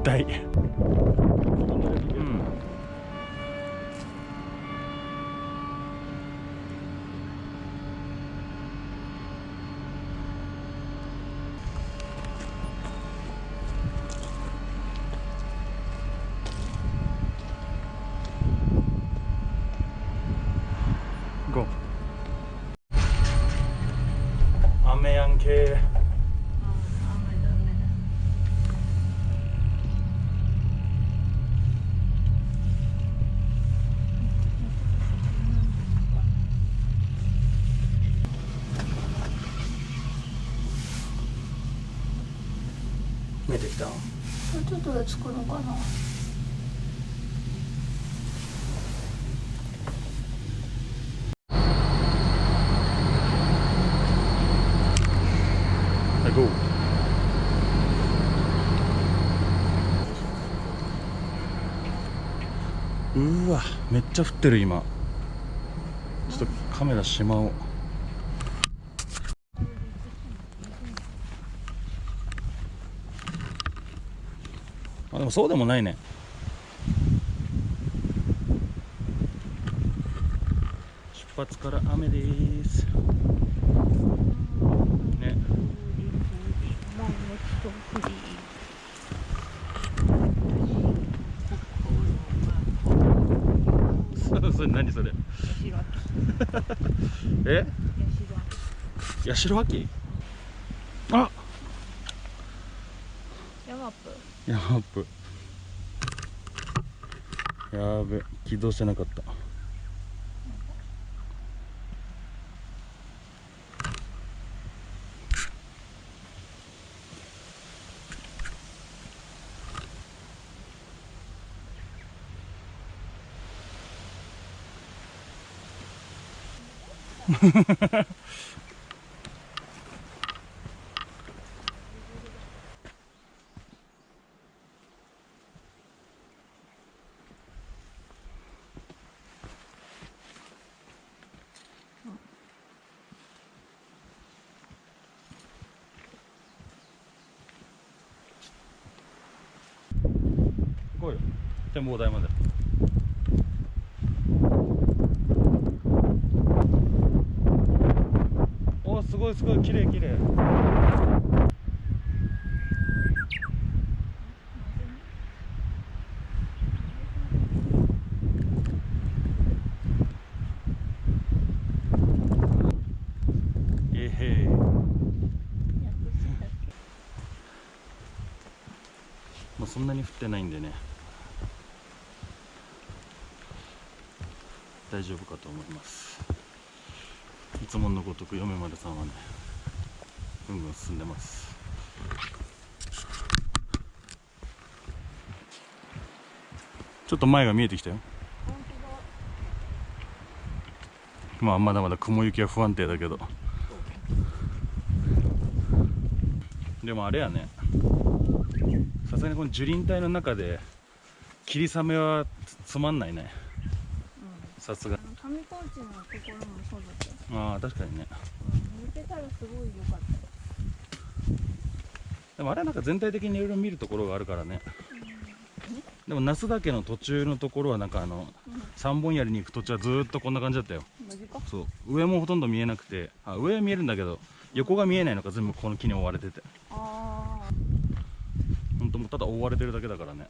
対。ゴー。雨やんけ。見えてきた。ちょっとで着くのかな。ゴー。うわ、めっちゃ降ってる今。ちょっとカメラしまおう。あ、でもそうでもないね。出発から雨です。ね。それ何それ。え？ヤシロアキ？あ、ヤマップ。ヤマップ。やべ、起動してなかった。行こうよ、展望台まで。お、すごいすごい、綺麗綺麗。えへい。まあそんなに降ってないんでね、大丈夫かと思います。いつものごとく嫁丸さんはね、ぐんぐん進んでます。ちょっと前が見えてきたよ。まあまだまだ雲行きは不安定だけど、でもあれやね、さすがにこの樹林帯の中で霧雨はつまんないね、さすが。上高地のところもそうだったよ。ああ確かにね。抜けたらすごい良かった。でもあれはなんか全体的にいろいろ見るところがあるからね。でも那須岳の途中のところはなんか三本槍に行く途中はずーっとこんな感じだったよ。マジか。そう、上もほとんど見えなくて、あ、上は見えるんだけど横が見えないのか、全部この木に覆われてて、ああ。本当もうただ覆われてるだけだからね。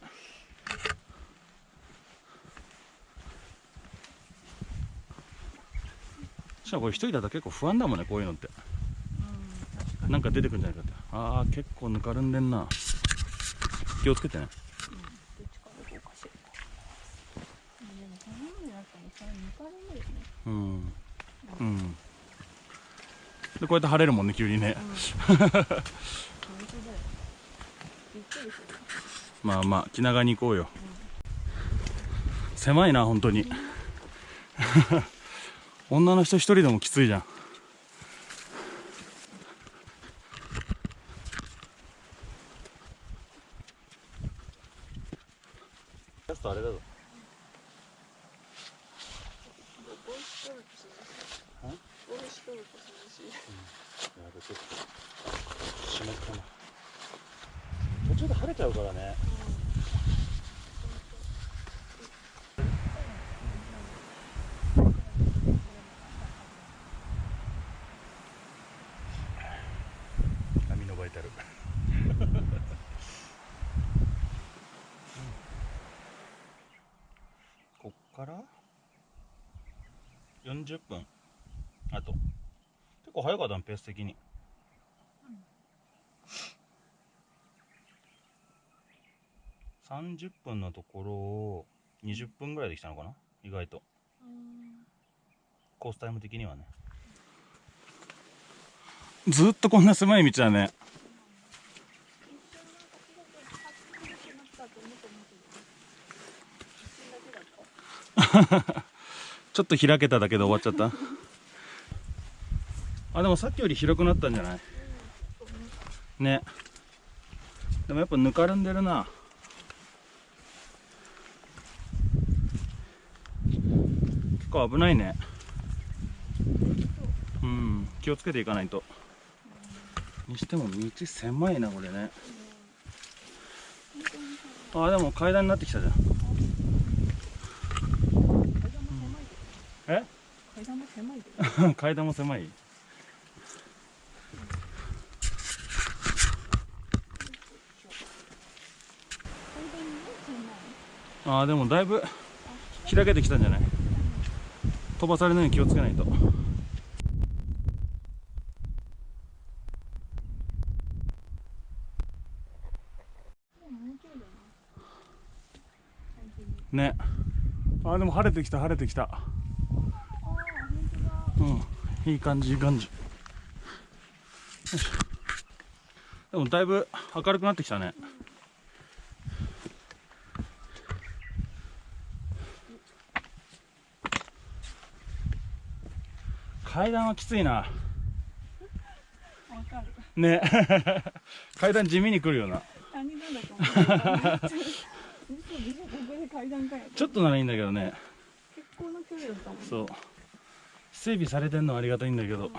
しかもこれ一人だと結構不安だもんね、こういうのって。確かに。なんか出てくるんじゃないかって。ああ結構ぬかるんでんな。気をつけてね。どっちから行こうかしら。でもこの雨だったらそれ抜かれるよね。うんうん。でこうやって晴れるもんね、急にね。本当だよ。びっくりする。まあまあ気長に行こうよ。狭いな本当に。女の人一人でもきついじゃん。ラストあれだぞ。帽子取ると涼しい。帽子取ると涼しい。やべ、ちょっと湿ったな。途中で晴れちゃうからね。30分あと。結構早かったのペース的に。30分のところを20分ぐらいできたのかな、意外と。コースタイム的にはね。ずっとこんな狭い道だね。ちょっと開けただけで終わっちゃった。あ、でもさっきより広くなったんじゃないね。でもやっぱぬかるんでるな。結構危ないね。うん、気をつけていかないと。にしても道狭いなこれね。あ、でも階段になってきたじゃん。え？階段も狭いで。階段も狭い。あ、でもだいぶ開けてきたんじゃない？飛ばされないように気をつけないと。ね。あ、でも晴れてきた晴れてきた。うん、いい感じいい感じ。よいしょ。でもだいぶ明るくなってきたね。階段はきついな。わかる。ね。階段地味に来るよな。谷なんだと思う。階段かよ。ちょっとならいいんだけどね。結構な距離だったもんね。そう。整備されてんのはありがたいんだけど。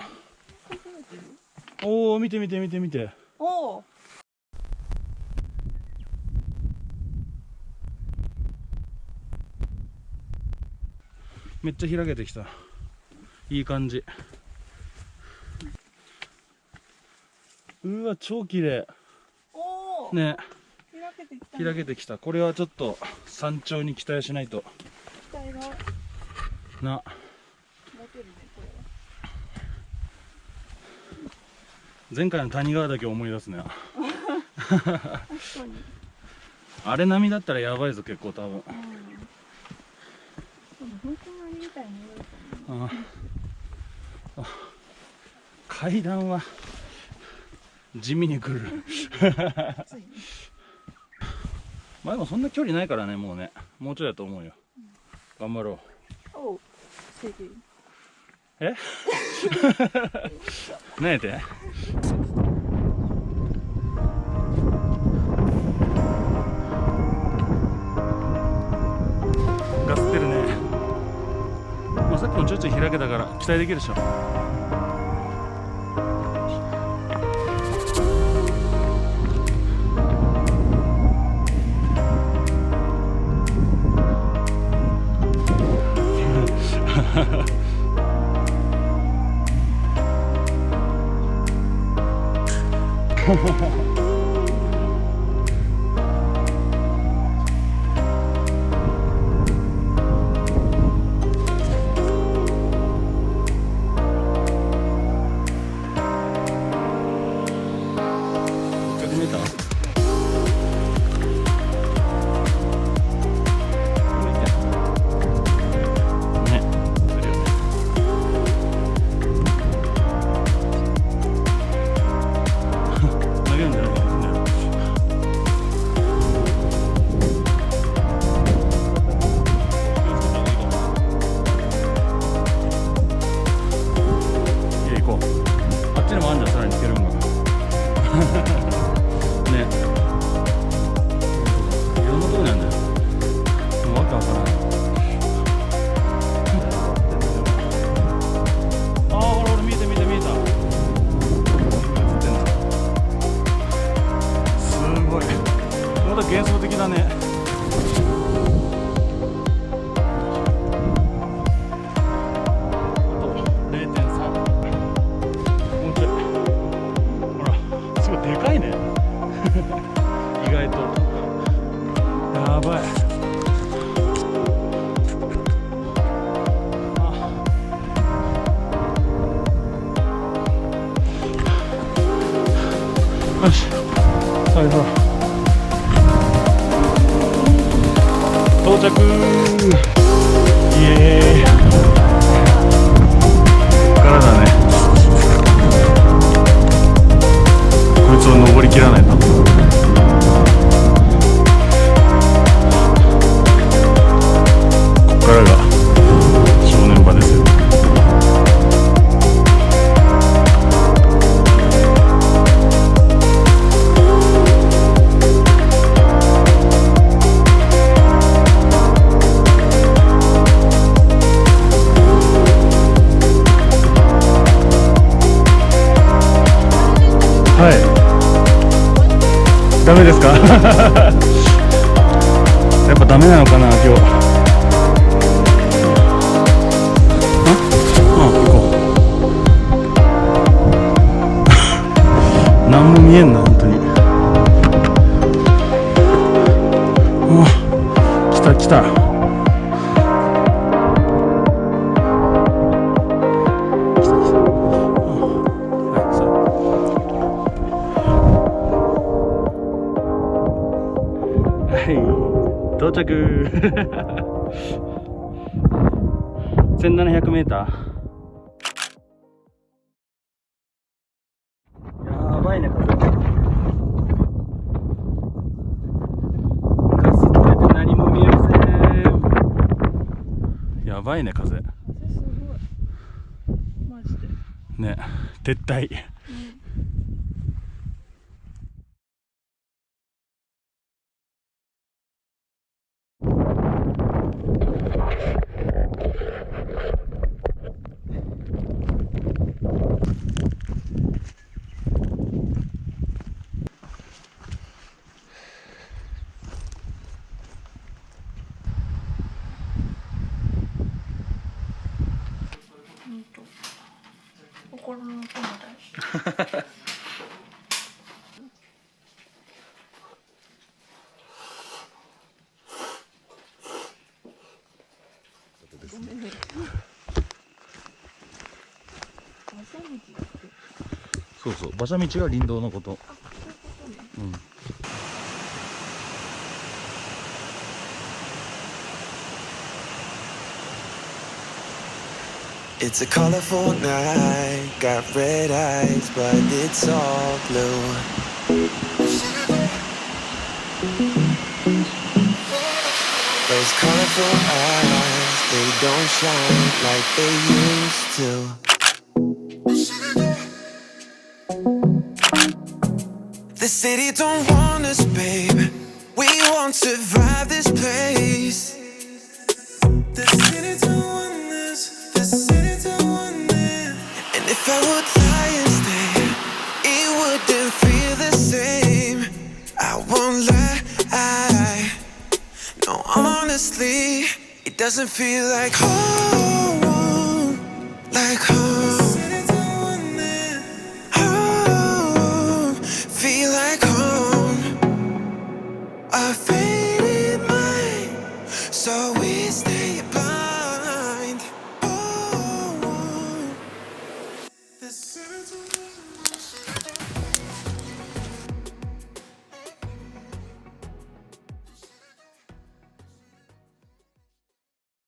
おお、見て見て見て見て。おお。めっちゃ開けてきた。いい感じ。うわ、超綺麗。おお。ね。開けてきた、ね。開けてきた。これはちょっと山頂に期待しないと。期待が。な。持てるね、これは。前回の谷川岳を思い出すね。確かに。あれ並みだったらやばいぞ、結構多分。うん。でも本当にあれみたいに言われたね。あ、階段は地味に来る。ついね。まあでもそんな距離ないからね、もうね。もうちょいだと思うよ。頑張ろう。おう。正義。え？何やて？ガスってるね。まあさっきもちょいちょい開けたから期待できるでしょ。投げるんじゃない？よし、はいはい、到着。イエーイ。こっからだね。こいつを登りきらないと。こっからが正念場ですよ。はい、ダメですかやっぱダメなのかな今日。行こう。何も見えんな本当に。来た来た。到着1700メーター。やばいね風。ガス止めて何も見えません。やばいね風。風すごいマジでね、撤退。心の友達ごめんね。そうそう、馬車道が林道のこと。うん。It's a colorful night, got red eyes, but it's all blue. Those colorful eyes, they don't shine like they used to. The city don't want us, babe. We won't survive this place. The city don't want us. The city don't want it. And if I would lie and stay, it wouldn't feel the same. I won't lie. No, honestly, it doesn't feel like home.